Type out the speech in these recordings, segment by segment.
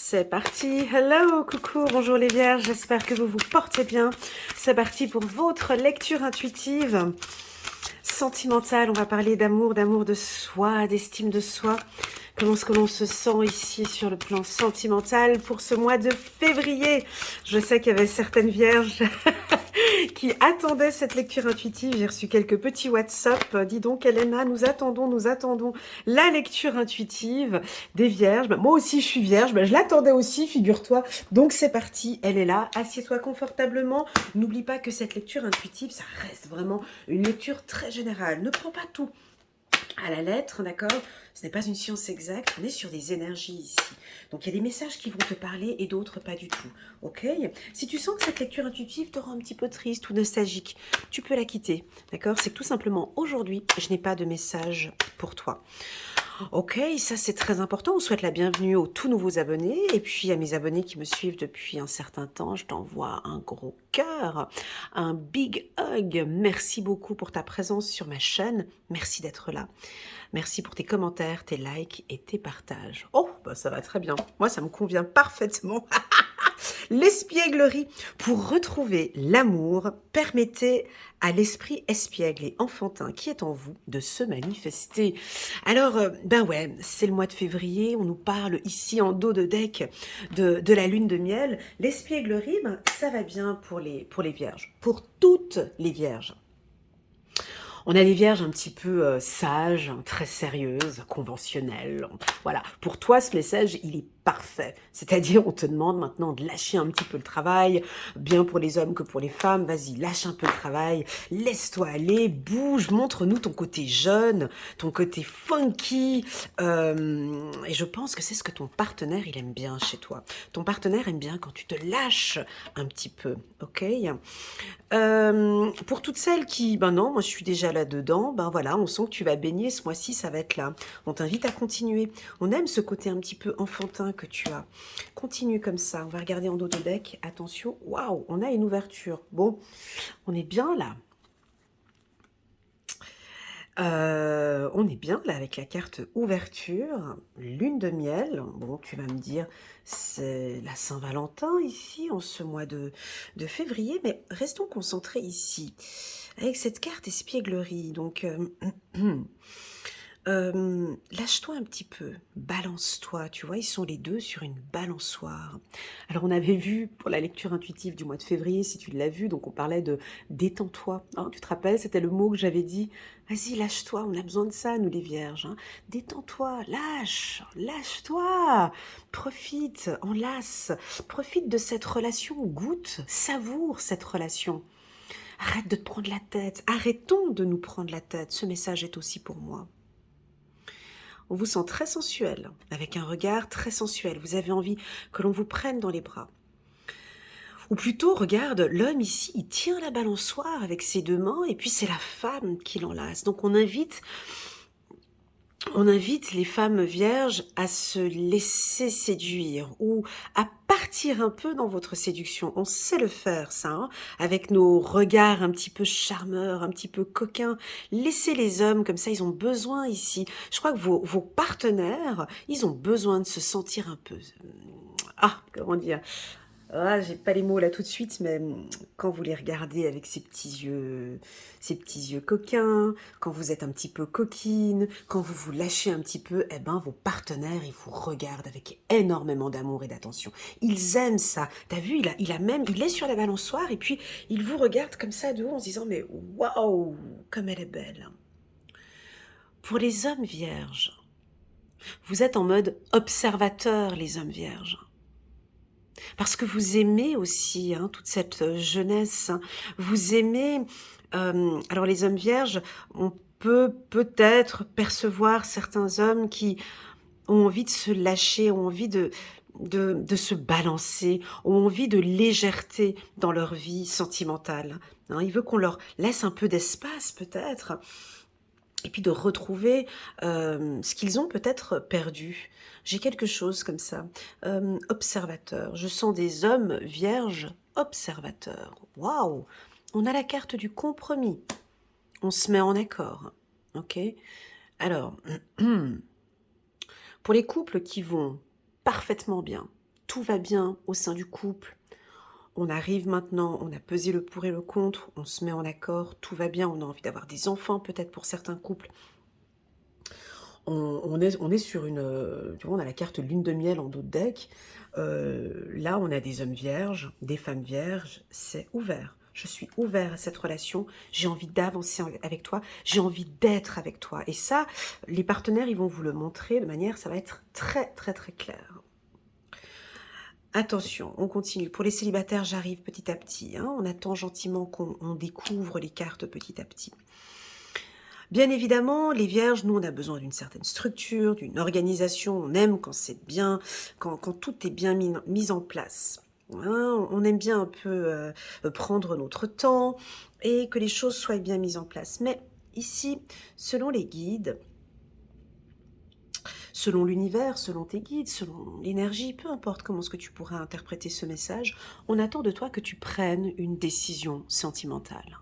C'est parti, hello, coucou, bonjour les vierges, j'espère que vous vous portez bien. C'est parti pour votre lecture intuitive sentimentale. On va parler d'amour, d'amour de soi, d'estime de soi. Comment est-ce que l'on se sent ici sur le plan sentimental pour ce mois de février? Je sais qu'il y avait certaines vierges qui attendaient cette lecture intuitive. J'ai reçu quelques petits WhatsApp. Dis donc, Elena, nous attendons la lecture intuitive des vierges. Moi aussi, je suis vierge. Je l'attendais aussi, figure-toi. Donc, c'est parti. Elle est là. Assieds-toi confortablement. N'oublie pas que cette lecture intuitive, ça reste vraiment une lecture très générale. Ne prends pas tout à la lettre, d'accord? Ce n'est pas une science exacte, on est sur des énergies ici. Donc il y a des messages qui vont te parler et d'autres pas du tout, ok? Si tu sens que cette lecture intuitive te rend un petit peu triste ou nostalgique, tu peux la quitter, d'accord? C'est que tout simplement, aujourd'hui, je n'ai pas de message pour toi. Ok, ça c'est très important. On souhaite la bienvenue aux tout nouveaux abonnés. Et puis à mes abonnés qui me suivent depuis un certain temps, je t'envoie un gros cœur, un big hug. Merci beaucoup pour ta présence sur ma chaîne. Merci d'être là. Merci pour tes commentaires, tes likes et tes partages. Oh, bah ça va très bien. Moi, ça me convient parfaitement. L'espièglerie. Pour retrouver l'amour, permettez à l'esprit espiègle et enfantin qui est en vous de se manifester. Alors, ben ouais, c'est le mois de février, on nous parle ici en dos de deck de la lune de miel. L'espièglerie, ben, ça va bien pour les vierges, pour toutes les vierges. On a des vierges un petit peu sages, très sérieuses, conventionnelles. Voilà, pour toi, ce message, il est parfait. C'est-à-dire, on te demande maintenant de lâcher un petit peu le travail, bien pour les hommes que pour les femmes. Vas-y, lâche un peu le travail, laisse-toi aller, bouge, montre-nous ton côté jeune, ton côté funky. Et je pense que c'est ce que ton partenaire, il aime bien chez toi. Ton partenaire aime bien quand tu te lâches un petit peu, ok? Pour toutes celles qui, ben non, moi je suis déjà là-dedans, ben voilà, on sent que tu vas baigner ce mois-ci, ça va être là. On t'invite à continuer. On aime ce côté un petit peu enfantin que tu as. Continue comme ça. On va regarder en dos de deck. Attention, waouh, on a une ouverture. Bon, on est bien là. On est bien là avec la carte ouverture, lune de miel. Bon, tu vas me dire, c'est la Saint-Valentin ici, en ce mois de février, mais restons concentrés ici, avec cette carte espièglerie. Donc, lâche-toi un petit peu, balance-toi, tu vois, ils sont les deux sur une balançoire. Alors on avait vu pour la lecture intuitive du mois de février, si tu l'as vu, donc on parlait de détends-toi, hein, tu te rappelles, c'était le mot que j'avais dit, vas-y lâche-toi, on a besoin de ça nous les vierges, hein. Détends-toi, lâche-toi, profite, enlace, profite de cette relation, goûte, savoure cette relation. Arrête de te prendre la tête, arrêtons de nous prendre la tête, ce message est aussi pour moi. On vous sent très sensuel, avec un regard très sensuel. Vous avez envie que l'on vous prenne dans les bras. Ou plutôt, regarde, l'homme ici, il tient la balançoire avec ses deux mains, et puis c'est la femme qui l'enlace. Donc on invite les femmes vierges à se laisser séduire ou à partir un peu dans votre séduction. On sait le faire, ça, hein, avec nos regards un petit peu charmeurs, un petit peu coquins. Laissez les hommes comme ça, ils ont besoin ici. Je crois que vos partenaires, ils ont besoin de se sentir un peu... Ah, comment dire? Ah, j'ai pas les mots là tout de suite, mais quand vous les regardez avec ces petits yeux coquins, quand vous êtes un petit peu coquine, quand vous vous lâchez un petit peu, eh ben vos partenaires, ils vous regardent avec énormément d'amour et d'attention. Ils aiment ça. T'as vu, il est sur la balançoire et puis il vous regarde comme ça de haut en se disant mais waouh, comme elle est belle. Pour les hommes vierges, vous êtes en mode observateur, les hommes vierges. Parce que vous aimez aussi hein, toute cette jeunesse. Vous aimez... alors les hommes vierges, on peut peut-être percevoir certains hommes qui ont envie de se lâcher, ont envie de se balancer, ont envie de légèreté dans leur vie sentimentale. Hein, il veut qu'on leur laisse un peu d'espace peut-être et puis de retrouver ce qu'ils ont peut-être perdu. J'ai quelque chose comme ça. Observateur. Je sens des hommes vierges observateurs. Waouh! On a la carte du compromis. On se met en accord. Ok? Alors, pour les couples qui vont parfaitement bien, tout va bien au sein du couple. On arrive maintenant, on a pesé le pour et le contre, on se met en accord, tout va bien, on a envie d'avoir des enfants peut-être pour certains couples. On est sur une... tu vois, on a la carte lune de miel en dos de deck. Là, on a des hommes vierges, des femmes vierges, c'est ouvert. Je suis ouvert à cette relation, j'ai envie d'avancer avec toi, j'ai envie d'être avec toi. Et ça, les partenaires, ils vont vous le montrer de manière, ça va être très très très clair. Attention, on continue. Pour les célibataires, j'arrive petit à petit. Hein. On attend gentiment qu'on découvre les cartes petit à petit. Bien évidemment, les vierges, nous, on a besoin d'une certaine structure, d'une organisation. On aime quand c'est bien, quand tout est bien mis en place. Hein, on aime bien un peu prendre notre temps et que les choses soient bien mises en place. Mais ici, selon les guides, selon l'univers, selon tes guides, selon l'énergie, peu importe comment est-ce que tu pourras interpréter ce message, on attend de toi que tu prennes une décision sentimentale.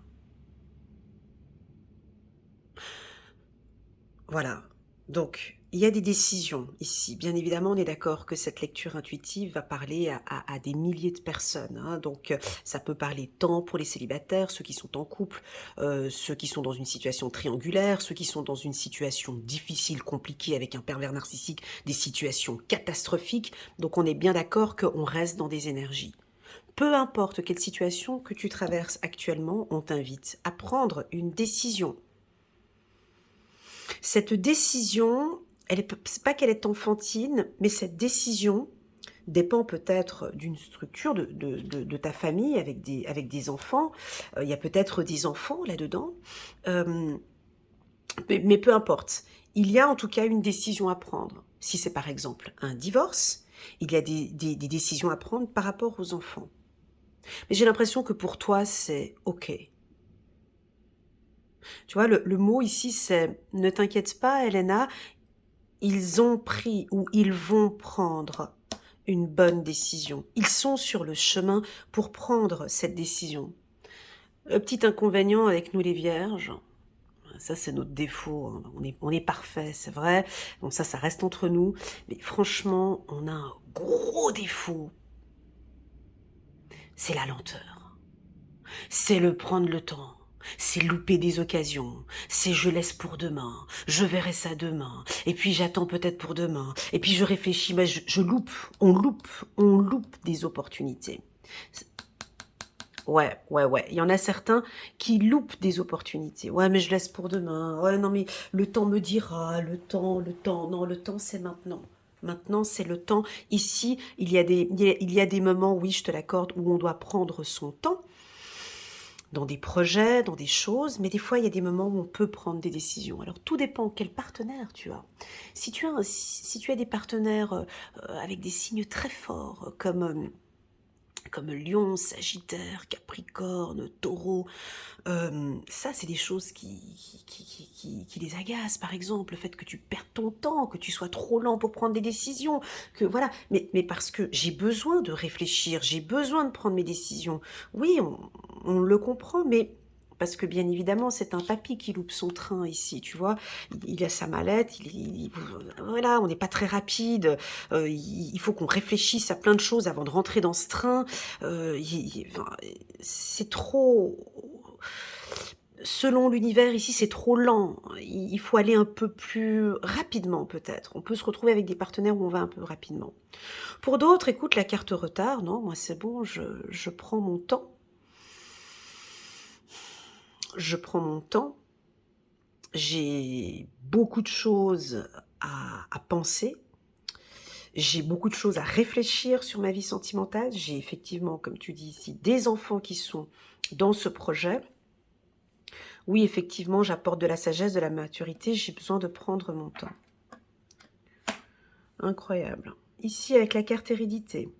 Voilà. Donc, il y a des décisions ici. Bien évidemment, on est d'accord que cette lecture intuitive va parler à des milliers de personnes. Hein. Donc, ça peut parler tant pour les célibataires, ceux qui sont en couple, ceux qui sont dans une situation triangulaire, ceux qui sont dans une situation difficile, compliquée, avec un pervers narcissique, des situations catastrophiques. Donc, on est bien d'accord qu'on reste dans des énergies. Peu importe quelle situation que tu traverses actuellement, on t'invite à prendre une décision. Cette décision, c'est pas qu'elle est enfantine, mais cette décision dépend peut-être d'une structure de ta famille avec des enfants. Il y a peut-être des enfants là-dedans. Mais peu importe. Il y a en tout cas une décision à prendre. Si c'est par exemple un divorce, il y a des décisions à prendre par rapport aux enfants. Mais j'ai l'impression que pour toi, c'est OK. Tu vois, le mot ici, c'est « Ne t'inquiète pas, Elena », ils ont pris ou ils vont prendre une bonne décision. Ils sont sur le chemin pour prendre cette décision. Le petit inconvénient avec nous les vierges, ça c'est notre défaut, hein. On est parfait, c'est vrai. Bon, ça reste entre nous. Mais franchement, on a un gros défaut. C'est la lenteur. C'est le prendre le temps. C'est louper des occasions, c'est je laisse pour demain, je verrai ça demain, et puis j'attends peut-être pour demain, et puis je réfléchis, mais je loupe, on loupe des opportunités. Ouais, il y en a certains qui loupent des opportunités. Ouais, mais je laisse pour demain. Ouais, non, mais le temps me dira, le temps, non, le temps c'est maintenant. Maintenant, c'est le temps. Ici, il y a des moments, oui, je te l'accorde, où on doit prendre son temps, dans des projets, dans des choses, mais des fois, il y a des moments où on peut prendre des décisions. Alors, tout dépend quel partenaire tu as. Si tu as des partenaires avec des signes très forts, comme Lion, Sagittaire, Capricorne, Taureau, ça, c'est des choses qui les agacent, par exemple, le fait que tu perdes ton temps, que tu sois trop lent pour prendre des décisions, que voilà, mais parce que j'ai besoin de réfléchir, j'ai besoin de prendre mes décisions. Oui, on le comprend, mais parce que bien évidemment, c'est un papy qui loupe son train ici, tu vois. Il a sa mallette, voilà, on n'est pas très rapide. Il faut qu'on réfléchisse à plein de choses avant de rentrer dans ce train. Enfin, c'est trop... Selon l'univers, ici, c'est trop lent. Il faut aller un peu plus rapidement, peut-être. On peut se retrouver avec des partenaires où on va un peu rapidement. Pour d'autres, écoute, la carte retard, non, moi c'est bon, je prends mon temps. Je prends mon temps. J'ai beaucoup de choses à penser. J'ai beaucoup de choses à réfléchir sur ma vie sentimentale. J'ai effectivement, comme tu dis ici, des enfants qui sont dans ce projet. Oui, effectivement, j'apporte de la sagesse, de la maturité. J'ai besoin de prendre mon temps. Incroyable. Ici, avec la carte hérédité.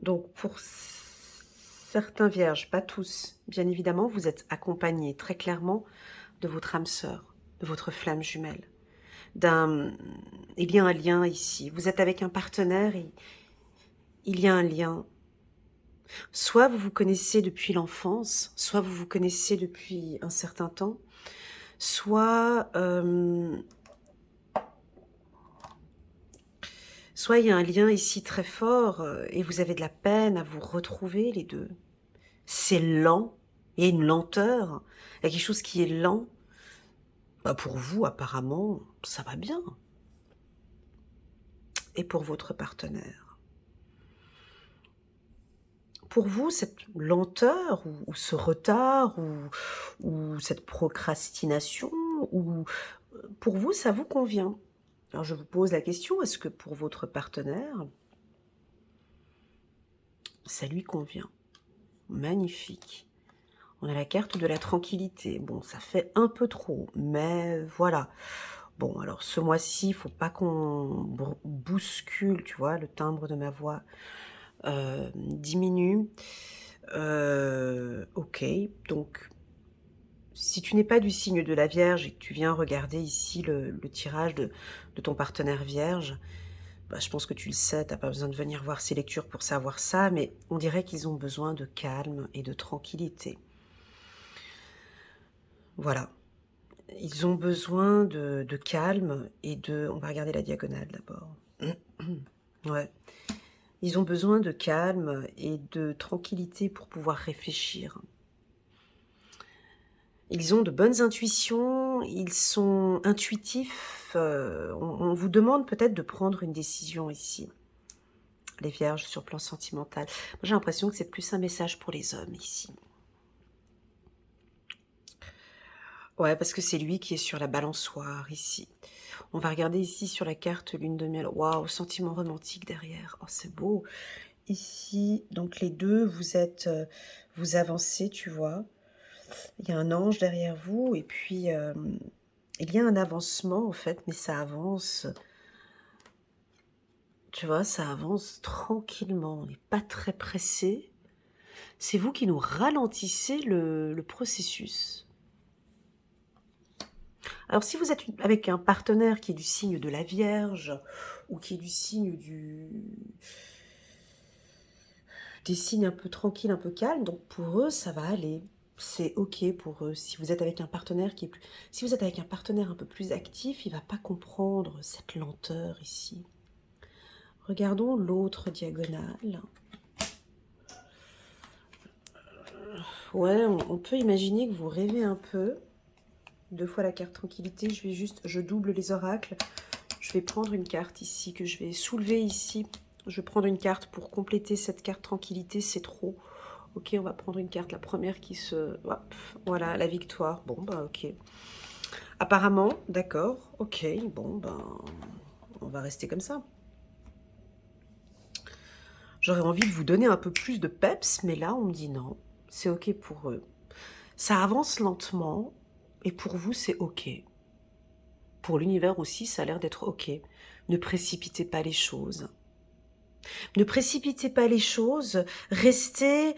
Donc, pour certains vierges, pas tous, bien évidemment, vous êtes accompagnés très clairement de votre âme sœur, de votre flamme jumelle. Il y a un lien ici. Vous êtes avec un partenaire et il y a un lien. Soit vous vous connaissez depuis l'enfance, soit vous vous connaissez depuis un certain temps, soit Soit il y a un lien ici très fort et vous avez de la peine à vous retrouver les deux. C'est lent, il y a une lenteur, il y a quelque chose qui est lent. Bah pour vous, apparemment, ça va bien. Et pour votre partenaire? Pour vous, cette lenteur ou ce retard ou cette procrastination ou pour vous, ça vous convient? Alors je vous pose la question, est-ce que pour votre partenaire, ça lui convient? Magnifique. On a la carte de la tranquillité. Bon, ça fait un peu trop, mais voilà. Bon, alors ce mois-ci, il faut pas qu'on bouscule, tu vois, le timbre de ma voix diminue. Ok, donc si tu n'es pas du signe de la Vierge et que tu viens regarder ici le tirage de ton partenaire Vierge, bah, je pense que tu le sais, tu n'as pas besoin de venir voir ces lectures pour savoir ça, mais on dirait qu'ils ont besoin de calme et de tranquillité. Voilà. Ils ont besoin de calme et de... On va regarder la diagonale d'abord. Ouais. Ils ont besoin de calme et de tranquillité pour pouvoir réfléchir. Ils ont de bonnes intuitions, ils sont intuitifs. On vous demande peut-être de prendre une décision ici. Les Vierges sur le plan sentimental. Moi, j'ai l'impression que c'est plus un message pour les hommes ici. Ouais, parce que c'est lui qui est sur la balançoire ici. On va regarder ici sur la carte lune de miel. Waouh, sentiment romantique derrière. Oh, c'est beau. Ici, donc les deux, vous avancez, tu vois. Il y a un ange derrière vous et puis il y a un avancement en fait, mais ça avance. Tu vois, ça avance tranquillement. On n'est pas très pressé. C'est vous qui nous ralentissez le processus. Alors, si vous êtes avec un partenaire qui est du signe de la Vierge ou qui est du signe des signes un peu tranquilles, un peu calmes, donc pour eux, ça va aller. C'est ok pour eux. Si vous êtes avec un partenaire qui est plus, si vous êtes avec un partenaire un peu plus actif, il va pas comprendre cette lenteur ici. Regardons l'autre diagonale. Ouais, on peut imaginer que vous rêvez un peu. 2 fois la carte tranquillité, je double les oracles. Je vais prendre une carte ici, que je vais soulever ici. Je vais prendre une carte pour compléter cette carte tranquillité, c'est trop. Ok, on va prendre une carte, la première qui se... Hop, voilà, la victoire. Bon, bah ok. Apparemment, d'accord, ok, bon, ben, on va rester comme ça. J'aurais envie de vous donner un peu plus de peps, mais là, on me dit non, c'est ok pour eux. Ça avance lentement, et pour vous, c'est ok. Pour l'univers aussi, ça a l'air d'être ok. Ne précipitez pas les choses. Ne précipitez pas les choses, restez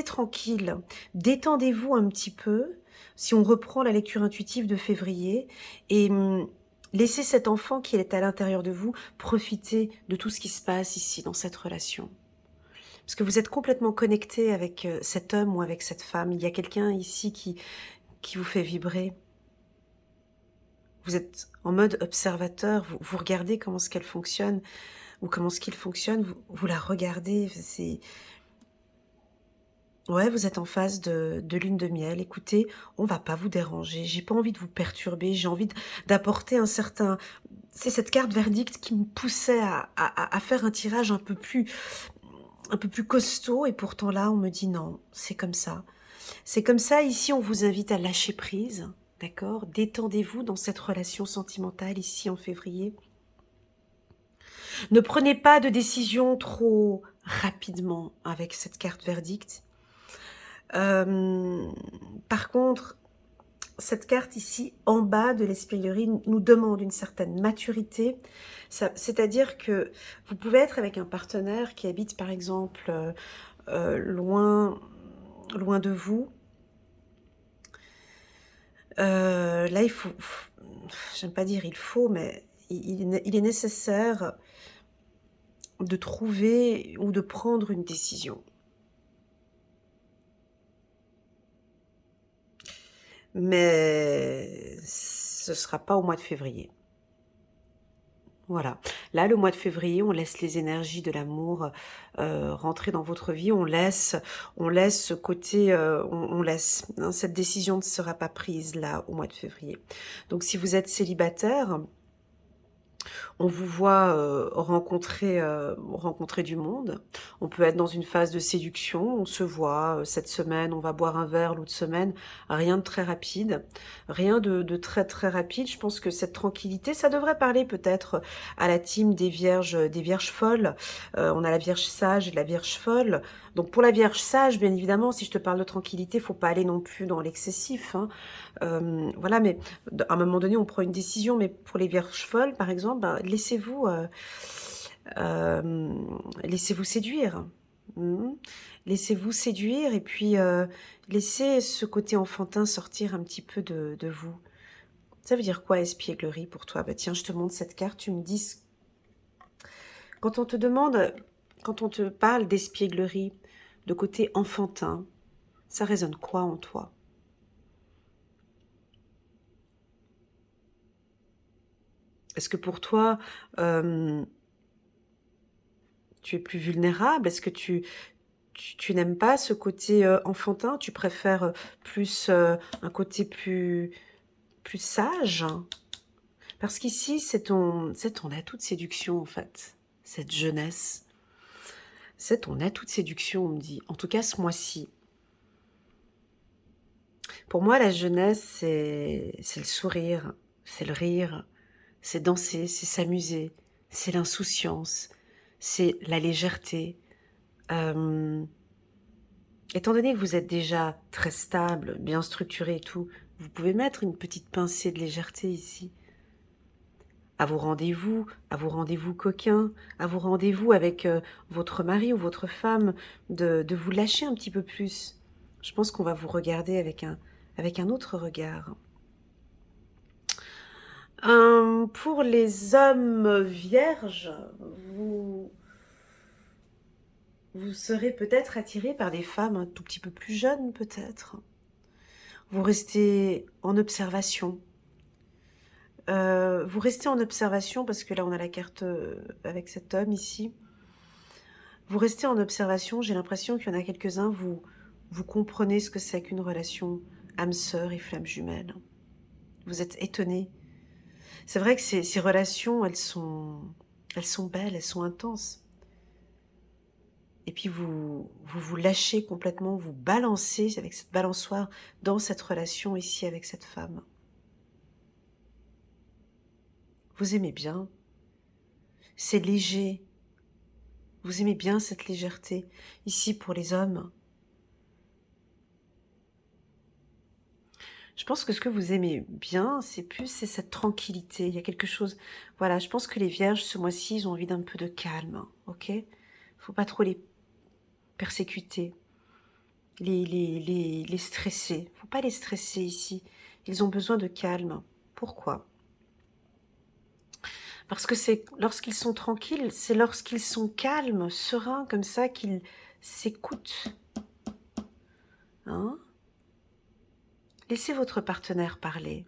tranquille, détendez-vous un petit peu, si on reprend la lecture intuitive de février, et laissez cet enfant qui est à l'intérieur de vous profiter de tout ce qui se passe ici, dans cette relation. Parce que vous êtes complètement connecté avec cet homme ou avec cette femme. Il y a quelqu'un ici qui vous fait vibrer. Vous êtes en mode observateur, vous regardez comment est-ce qu'elle fonctionne, ou comment est-ce qu'il fonctionne, vous la regardez, c'est... Ouais, vous êtes en phase de lune de miel. Écoutez, on va pas vous déranger, j'ai pas envie de vous perturber, j'ai envie d'apporter un certain... C'est cette carte verdict qui me poussait à faire un tirage un peu plus costaud, et pourtant là, on me dit non, c'est comme ça. C'est comme ça, ici, on vous invite à lâcher prise, d'accord? Détendez-vous dans cette relation sentimentale, ici, en février. Ne prenez pas de décision trop rapidement avec cette carte verdict. Par contre, cette carte ici, en bas de l'espièglerie, nous demande une certaine maturité. C'est-à-dire que vous pouvez être avec un partenaire qui habite, par exemple, loin de vous. Là, il faut... J'aime pas dire il faut, mais il est nécessaire de trouver ou de prendre une décision. Mais ce ne sera pas au mois de février. Voilà. Là, le mois de février, on laisse les énergies de l'amour rentrer dans votre vie. On laisse ce côté, on laisse. Hein, cette décision ne sera pas prise là au mois de février. Donc, si vous êtes célibataire, on vous voit rencontrer du monde. On peut être dans une phase de séduction. On se voit cette semaine, on va boire un verre, l'autre semaine. Rien de très rapide. Rien de très très rapide. Je pense que cette tranquillité, ça devrait parler peut-être à la team des vierges folles. On a la vierge sage et la vierge folle. Donc pour la vierge sage, bien évidemment, si je te parle de tranquillité, faut pas aller non plus dans l'excessif, hein. Voilà, mais à un moment donné, on prend une décision, mais pour les vierges folles, par exemple, ben, laissez-vous séduire. Mhm. Laissez-vous séduire et puis laissez ce côté enfantin sortir un petit peu de vous. Ça veut dire quoi, espièglerie, pour toi? Bah, tiens, je te montre cette carte, tu me dis... Quand on te demande, quand on te parle d'espièglerie, de côté enfantin, ça résonne quoi en toi? Est-ce que pour toi, tu es plus vulnérable? Est-ce que tu n'aimes pas ce côté enfantin? Tu préfères plus un côté plus sage? Parce qu'ici, c'est ton atout de séduction, en fait. Cette jeunesse. C'est ton atout de séduction, on me dit. En tout cas, ce mois-ci. Pour moi, la jeunesse, c'est le sourire, c'est le rire, c'est danser, c'est s'amuser, c'est l'insouciance, c'est la légèreté. Euh, Étant donné que vous êtes déjà très stable, bien structuré et tout, vous pouvez mettre une petite pincée de légèreté ici. À vos rendez-vous coquins, à vos rendez-vous avec votre mari ou votre femme, de vous lâcher un petit peu plus. Je pense qu'on va vous regarder avec un autre regard. Pour les hommes vierges, vous, vous serez peut-être attiré par des femmes un tout petit peu plus jeunes, peut-être. Vous restez en observation. Vous restez en observation parce que là, on a la carte avec cet homme ici. Vous restez en observation. J'ai l'impression qu'il y en a quelques-uns, vous comprenez ce que c'est qu'une relation âme-sœur et flamme jumelle. Vous êtes étonnés. C'est vrai que ces relations, elles sont belles, elles sont intenses. Et puis vous lâchez complètement, vous balancez avec cette balançoire dans cette relation ici avec cette femme. Vous aimez bien. C'est léger. Vous aimez bien cette légèreté. Ici, pour les hommes, je pense que ce que vous aimez bien, c'est cette tranquillité. Il y a quelque chose... Voilà, je pense que les vierges, ce mois-ci, ils ont envie d'un peu de calme. Ok? Faut pas trop les persécuter, les stresser. Faut pas les stresser ici. Ils ont besoin de calme. Pourquoi? Parce que c'est lorsqu'ils sont tranquilles, c'est lorsqu'ils sont calmes, sereins, comme ça, qu'ils s'écoutent. Hein? Laissez votre partenaire parler.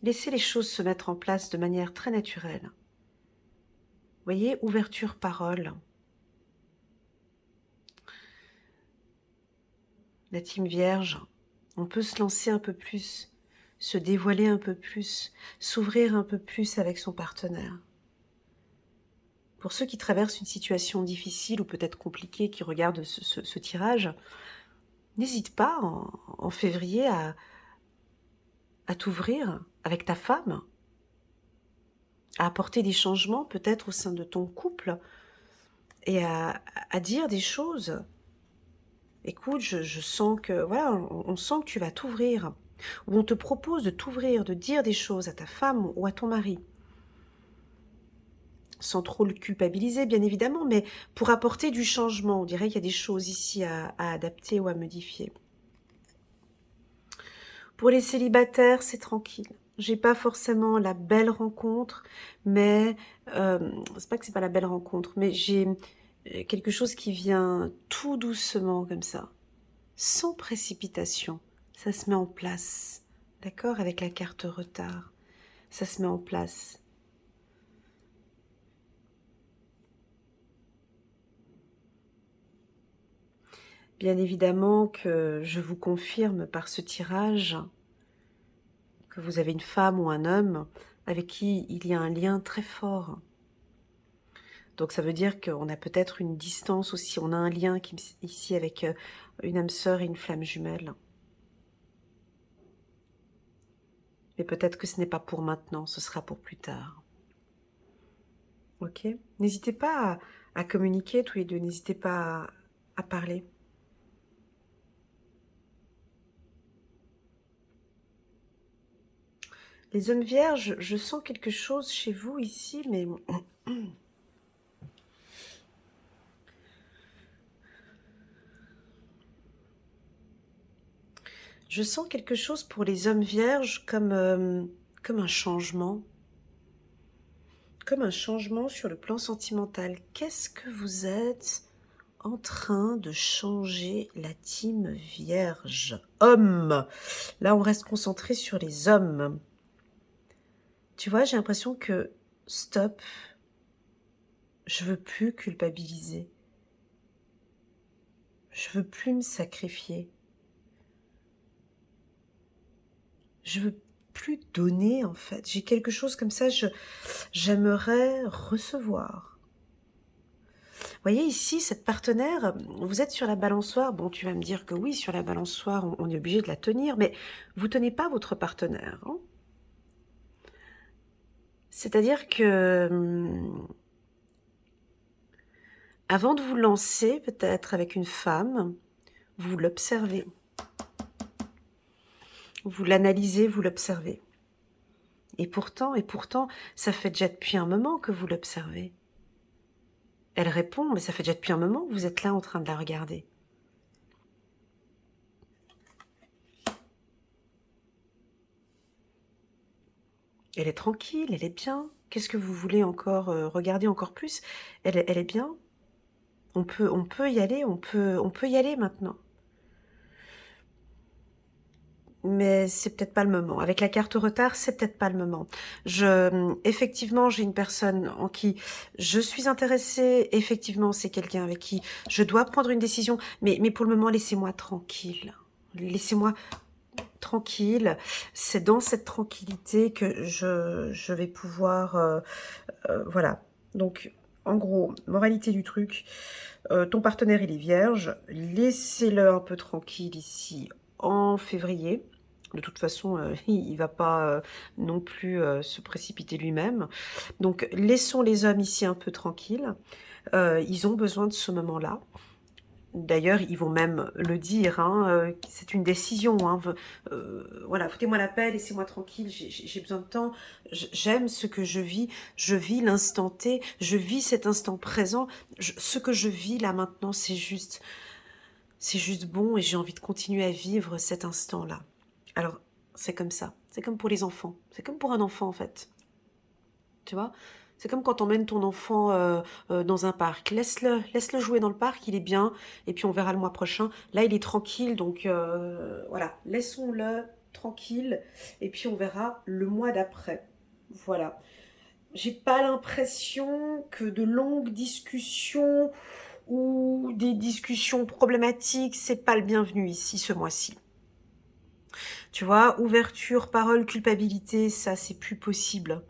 Laissez les choses se mettre en place de manière très naturelle. Voyez, ouverture parole. La team vierge, on peut se lancer un peu plus, se dévoiler un peu plus, s'ouvrir un peu plus avec son partenaire. Pour ceux qui traversent une situation difficile ou peut-être compliquée, qui regardent ce tirage, n'hésite pas en février à t'ouvrir avec ta femme, à apporter des changements peut-être au sein de ton couple et à dire des choses. Écoute, je sens que, voilà, on sent que tu vas t'ouvrir, ou on te propose de t'ouvrir, de dire des choses à ta femme ou à ton mari, sans trop le culpabiliser, bien évidemment, mais pour apporter du changement. On dirait qu'il y a des choses ici à adapter ou à modifier. Pour les célibataires, c'est tranquille. J'ai pas forcément la belle rencontre, mais c'est pas que c'est pas la belle rencontre, mais j'ai quelque chose qui vient tout doucement comme ça, sans précipitation. Ça se met en place, d'accord? Avec la carte retard, ça se met en place. Bien évidemment que je vous confirme par ce tirage que vous avez une femme ou un homme avec qui il y a un lien très fort. Donc ça veut dire qu'on a peut-être une distance aussi, on a un lien ici avec une âme sœur et une flamme jumelle. Mais peut-être que ce n'est pas pour maintenant, ce sera pour plus tard. Ok? N'hésitez pas à communiquer tous les deux, n'hésitez pas à parler. Les hommes vierges, je sens quelque chose chez vous ici, mais... Je sens quelque chose pour les hommes vierges comme un changement. Comme un changement sur le plan sentimental. Qu'est-ce que vous êtes en train de changer, la team vierge? Homme. Là, on reste concentré sur les hommes. Tu vois, j'ai l'impression que stop, je veux plus culpabiliser. Je veux plus me sacrifier. Je veux plus donner, en fait. J'ai quelque chose comme ça, j'aimerais recevoir. Vous voyez ici, cette partenaire, vous êtes sur la balançoire. Bon, tu vas me dire que oui, sur la balançoire, on est obligé de la tenir, mais vous tenez pas votre partenaire. Hein. C'est-à-dire que avant de vous lancer, peut-être avec une femme, vous l'observez. Vous l'analysez, vous l'observez. Et pourtant, ça fait déjà depuis un moment que vous l'observez. Elle répond, mais ça fait déjà depuis un moment que vous êtes là en train de la regarder. Elle est tranquille, elle est bien. Qu'est-ce que vous voulez encore regarder encore plus? Elle est bien. On peut y aller, on peut y aller maintenant. Mais c'est peut-être pas le moment. Avec la carte retard, c'est peut-être pas le moment. Effectivement, j'ai une personne en qui je suis intéressée. Effectivement, c'est quelqu'un avec qui je dois prendre une décision. Mais pour le moment, laissez-moi tranquille. Laissez-moi tranquille. C'est dans cette tranquillité que je vais pouvoir... voilà. Donc, en gros, moralité du truc, ton partenaire, il est vierge. Laissez-le un peu tranquille ici en février. De toute façon, il ne va pas non plus se précipiter lui-même. Donc, laissons les hommes ici un peu tranquilles. Ils ont besoin de ce moment-là. D'ailleurs, ils vont même le dire, hein, c'est une décision. Hein, voilà, foutez-moi la paix, laissez-moi tranquille, j'ai besoin de temps. J'aime ce que je vis l'instant T, je vis cet instant présent. Ce que je vis là maintenant, c'est juste bon et j'ai envie de continuer à vivre cet instant-là. Alors, c'est comme ça, c'est comme pour les enfants, c'est comme pour un enfant en fait. Tu vois, c'est comme quand on emmènes ton enfant dans un parc. Laisse-le jouer dans le parc, il est bien, et puis on verra le mois prochain. Là, il est tranquille, donc voilà, laissons-le tranquille, et puis on verra le mois d'après. Voilà. J'ai pas l'impression que de longues discussions ou des discussions problématiques, c'est pas le bienvenu ici ce mois-ci. Tu vois, ouverture, parole, culpabilité, ça c'est plus possible.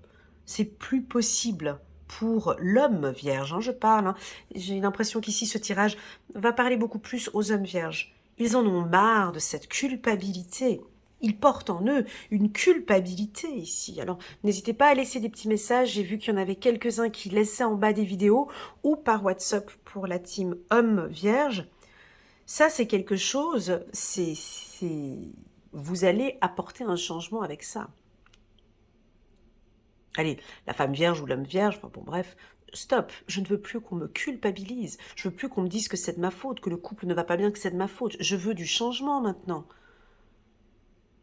C'est plus possible pour l'homme vierge, hein, je parle. Hein. J'ai l'impression qu'ici, ce tirage va parler beaucoup plus aux hommes vierges. Ils en ont marre de cette culpabilité. Ils portent en eux une culpabilité ici. Alors, n'hésitez pas à laisser des petits messages. J'ai vu qu'il y en avait quelques-uns qui laissaient en bas des vidéos ou par WhatsApp pour la team homme vierge. Ça, c'est quelque chose, vous allez apporter un changement avec ça. Allez, la femme vierge ou l'homme vierge, enfin bon bref, stop, je ne veux plus qu'on me culpabilise, je veux plus qu'on me dise que c'est de ma faute, que le couple ne va pas bien, que c'est de ma faute, je veux du changement maintenant.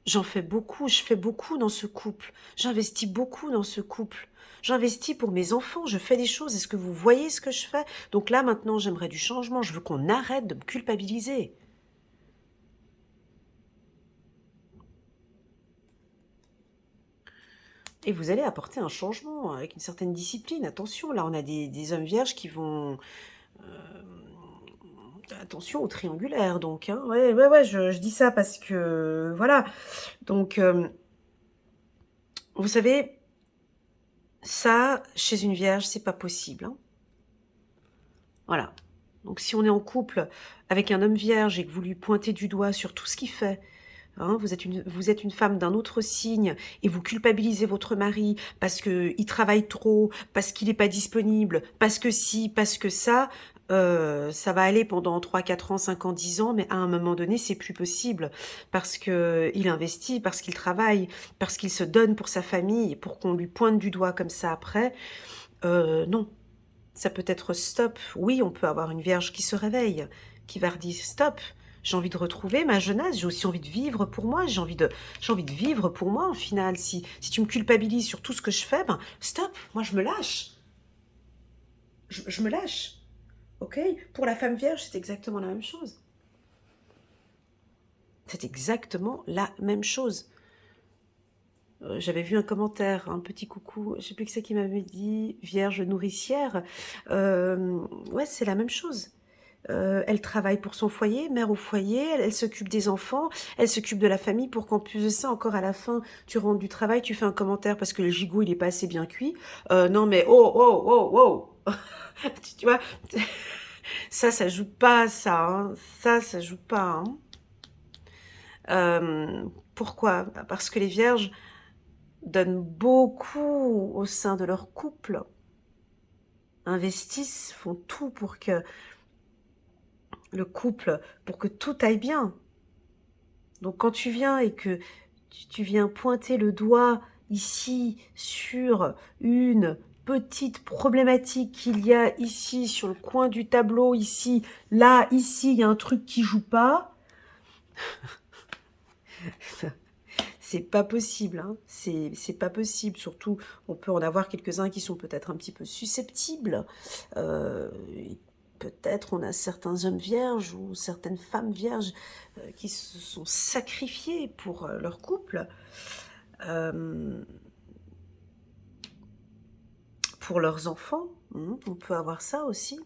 J'en fais beaucoup, je fais beaucoup dans ce couple, j'investis beaucoup dans ce couple, j'investis pour mes enfants, je fais des choses, est-ce que vous voyez ce que je fais? Donc là maintenant j'aimerais du changement, je veux qu'on arrête de me culpabiliser. Et vous allez apporter un changement avec une certaine discipline. Attention, là, on a des hommes vierges qui vont Attention au triangulaire, donc, hein. Ouais, ouais, ouais, je dis ça parce que, voilà. Donc, vous savez, ça, chez une vierge, c'est pas possible, hein. Voilà. Donc, si on est en couple avec un homme vierge et que vous lui pointez du doigt sur tout ce qu'il fait, hein, vous êtes une femme d'un autre signe et vous culpabilisez votre mari parce qu'il travaille trop, parce qu'il n'est pas disponible, parce que si, parce que ça va aller pendant 3, 4 ans, 5 ans, 10 ans, mais à un moment donné, c'est plus possible parce qu'il investit, parce qu'il travaille, parce qu'il se donne pour sa famille, et pour qu'on lui pointe du doigt comme ça après, non. Ça peut être stop. Oui, on peut avoir une vierge qui se réveille, qui va redire stop. J'ai envie de retrouver ma jeunesse, j'ai aussi envie de vivre pour moi, j'ai envie de vivre pour moi, au final. Si tu me culpabilises sur tout ce que je fais, ben stop, moi je me lâche. Je me lâche. Ok? Pour la femme vierge, c'est exactement la même chose. C'est exactement la même chose. J'avais vu un commentaire, un petit coucou, je sais plus que c'est qui m'avait dit, vierge nourricière. Ouais, c'est la même chose. Elle travaille pour son foyer, mère au foyer, elle s'occupe des enfants, elle s'occupe de la famille pour qu'en plus de ça, encore à la fin, tu rentres du travail, tu fais un commentaire parce que le gigot, il est pas assez bien cuit. Non mais oh, oh, oh, oh. Tu vois, ça joue pas, ça. Hein. Ça joue pas. Hein. Pourquoi? Parce que les vierges donnent beaucoup au sein de leur couple, investissent, font tout pour que le couple, pour que tout aille bien. Donc quand tu viens et que tu viens pointer le doigt ici sur une petite problématique qu'il y a ici sur le coin du tableau, ici, là, ici, il y a un truc qui joue pas, c'est pas possible, hein. C'est pas possible. Surtout, on peut en avoir quelques-uns qui sont peut-être un petit peu susceptibles. Peut-être on a certains hommes vierges ou certaines femmes vierges qui se sont sacrifiés pour leur couple. Pour leurs enfants, on peut avoir ça aussi.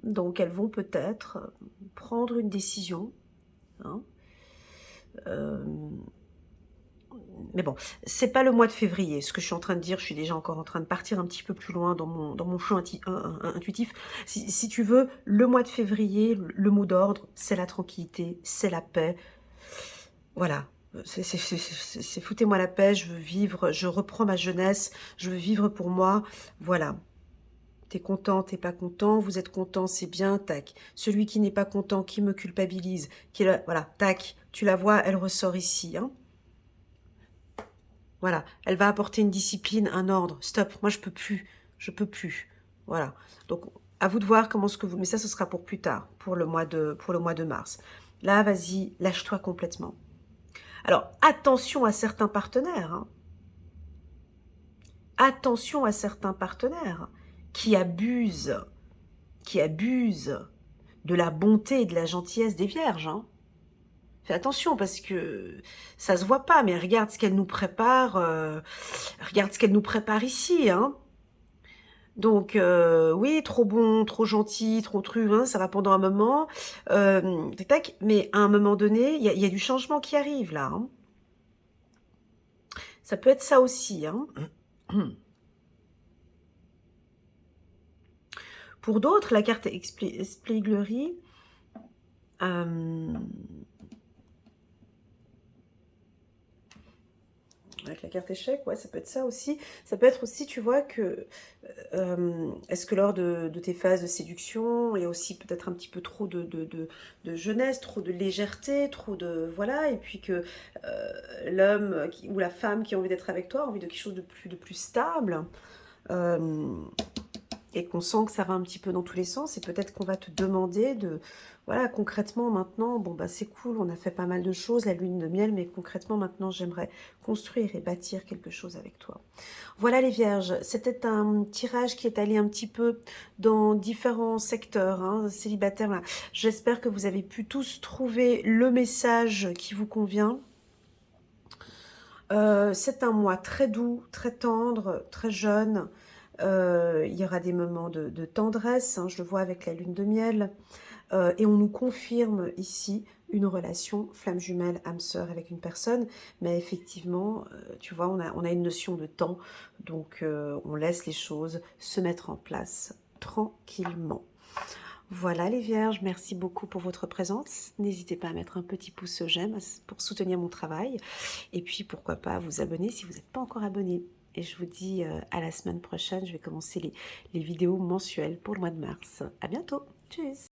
Donc elles vont peut-être prendre une décision. Hein. Mais bon, c'est pas le mois de février. Ce que je suis en train de dire, je suis déjà encore en train de partir un petit peu plus loin dans mon champ intuitif. Si tu veux, le mois de février, le mot d'ordre, c'est la tranquillité, c'est la paix. Voilà. C'est foutez-moi la paix, je veux vivre, je reprends ma jeunesse, je veux vivre pour moi. Voilà. T'es content, t'es pas content, vous êtes content, c'est bien, tac. Celui qui n'est pas content, qui me culpabilise, qui est là, voilà, tac, tu la vois, elle ressort ici, hein. Voilà, elle va apporter une discipline, un ordre. Stop, moi je peux plus. Voilà. Donc à vous de voir comment ce que vous. Mais ça, ce sera pour plus tard, pour le mois de mars. Là, vas-y, lâche-toi complètement. Alors attention à certains partenaires. Hein. Attention à certains partenaires qui abusent de la bonté et de la gentillesse des vierges. Hein. Fais attention parce que ça se voit pas, mais regarde ce qu'elle nous prépare. Regarde ce qu'elle nous prépare ici. Hein. Donc, oui, trop bon, trop gentil, trop truc, hein, ça va pendant un moment. Tac, mais à un moment donné, il y a du changement qui arrive là. Hein. Ça peut être ça aussi. Hein. Pour d'autres, la carte Espliglerie, avec la carte échec, ouais, ça peut être ça aussi. Ça peut être aussi, tu vois, que est-ce que lors de tes phases de séduction, il y a aussi peut-être un petit peu trop de jeunesse, trop de légèreté, trop de... Voilà, et puis que l'homme ou la femme qui a envie d'être avec toi a envie de quelque chose de plus stable. Et qu'on sent que ça va un petit peu dans tous les sens, et peut-être qu'on va te demander de, voilà, concrètement maintenant, bon bah c'est cool, on a fait pas mal de choses, la lune de miel, mais concrètement maintenant j'aimerais construire et bâtir quelque chose avec toi. Voilà les vierges, c'était un tirage qui est allé un petit peu dans différents secteurs, hein, célibataires, voilà. J'espère que vous avez pu tous trouver le message qui vous convient. C'est un mois très doux, très tendre, très jeune, Il y aura des moments de tendresse, hein, je le vois avec la lune de miel. Et on nous confirme ici une relation flamme jumelle, âme sœur avec une personne, mais effectivement, tu vois, on a une notion de temps, donc on laisse les choses se mettre en place tranquillement. Voilà les vierges, merci beaucoup pour votre présence. N'hésitez pas à mettre un petit pouce j'aime pour soutenir mon travail. Et puis pourquoi pas vous abonner si vous n'êtes pas encore abonné. Et je vous dis à la semaine prochaine, je vais commencer les vidéos mensuelles pour le mois de mars. À bientôt, tchuss.